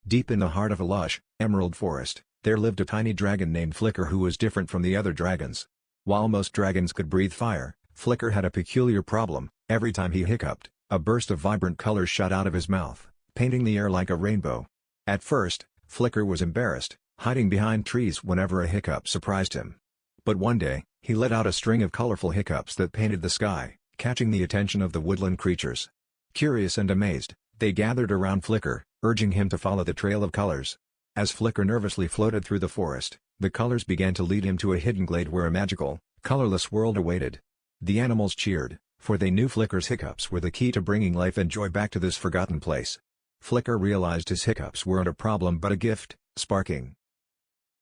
Deep in the heart of a lush, emerald forest, there lived a tiny dragon named Flicker who was different from the other dragons. While most dragons could breathe fire, Flicker had a peculiar problem. Every time he hiccuped, a burst of vibrant colors shot out of his mouth, painting the air like a rainbow. At first, Flicker was embarrassed, hiding behind trees whenever a hiccup surprised him. But one day, he let out a string of colorful hiccups that painted the sky, catching the attention of the woodland creatures. Curious and amazed, they gathered around Flicker, urging him to follow the trail of colors. As Flicker nervously floated through the forest, the colors began to lead him to a hidden glade where a magical, colorless world awaited. The animals cheered, for they knew Flicker's hiccups were the key to bringing life and joy back to this forgotten place. Flicker realized his hiccups weren't a problem but a gift, sparking